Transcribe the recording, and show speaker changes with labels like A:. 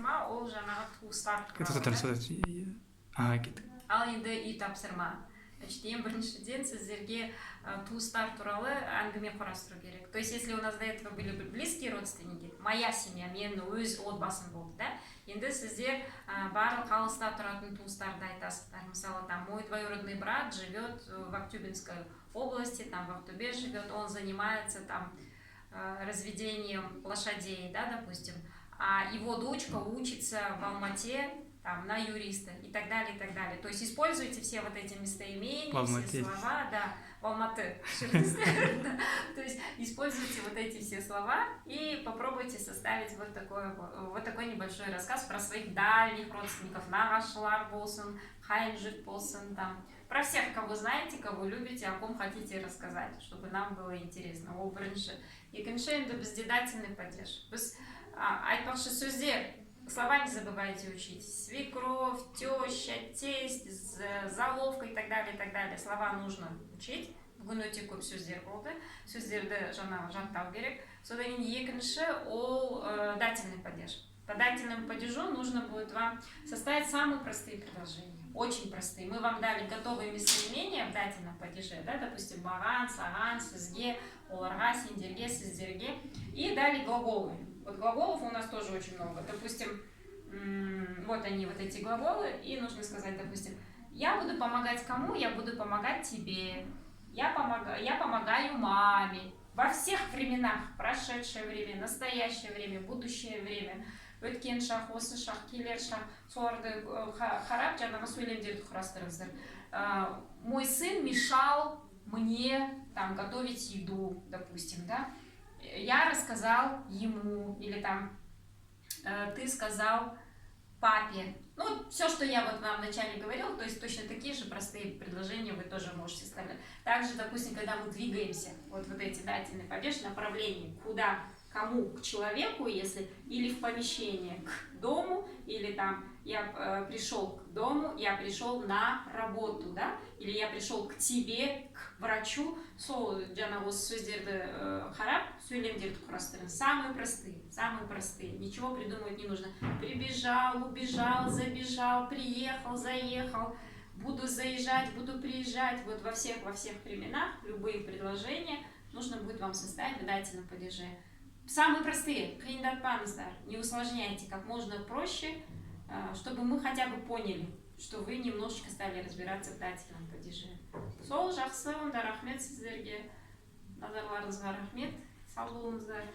A: тапсырма ол жаңағы туыстар
B: туралы.
A: Ал енді үй тапсырма. Ең біріншіден сіздерге туыстар туралы әңгіме құрастыру керек. То есть, если у нас до этого были близкие родственники, моя семья, мен өз отбасым болды, да? Енді сіздер барлық алыста тұратын туыстарды айтасыздар. Мысалы, там, мой двоюродный брат живет в Актюбинской области, там, в Актобе живет, он занимается там разведением лошадей, да, допустим, а его дочка учится в Алмате, там, на юриста и так далее, и так далее. То есть используйте все вот эти местоимения, все слова, да, в Алматы. То есть используйте вот эти все слова и попробуйте составить вот такой небольшой рассказ про своих дальних родственников, нағашылар болсын, хайнжит болсын, там, про всех, кого знаете, кого любите, о ком хотите рассказать, чтобы нам было интересно. Ол бірінші. Екінші, енді бізде дательный падеж. Біз айтпақшы сөздер, слова не забывайте учить. Свекровь, теща, тесть, заловка и так далее, и так далее. Слова нужно учить. Бүгін өте көп сөздер болды. Сөздерді жаңағы жаттау керек. Содан кейін екінші, ол дательный падеж. По дательному падежу нужно будет вам составить самые простые предложения. Очень простые. Мы вам дали готовые местоимения в дательном падеже, да, допустим, маған, саған, сізге, оларға, сендерге, сіздерге. И дали глаголы. Вот глаголов у нас тоже очень много. Допустим, вот они, вот эти глаголы, и нужно сказать, допустим, я буду помогать кому? Я буду помогать тебе. Я помогаю маме. Во всех временах, прошедшее время, настоящее время, будущее время. Өткен шақ, осы шақ, келер шақ, соларды қарап, жаңағы сөйлемдерді құрастырыңыздар. Мой сын мешал мне там готовить еду, допустим, да? Я рассказал ему, или там ты сказал папе. Ну, все, что я вот вам вначале говорила, то есть точно такие же простые предложения вы тоже можете составлять. Также, допустим, когда мы двигаемся, вот эти дательные падеж, направление, куда, кому, к человеку, если, или в помещение, к дому, или там я пришел к дому, я пришел на работу, да, или я пришел к тебе, к врачу, сол жаңағы осы сөздерді қарап, сөйлемдерді құрастырыңыз. Самые простые, ничего придумывать не нужно. Прибежал, убежал, забежал, приехал, заехал, буду заезжать, буду приезжать. Вот во всех временах любые предложения нужно будет вам составить в дательном падеже. Самые простые, не усложняйте, как можно проще, чтобы мы хотя бы поняли, что вы немножечко стали разбираться в дательном падеже. Сол жақсы, онда рахмет сіздерге, назарларыңызға рахмет, сау болыңыздар.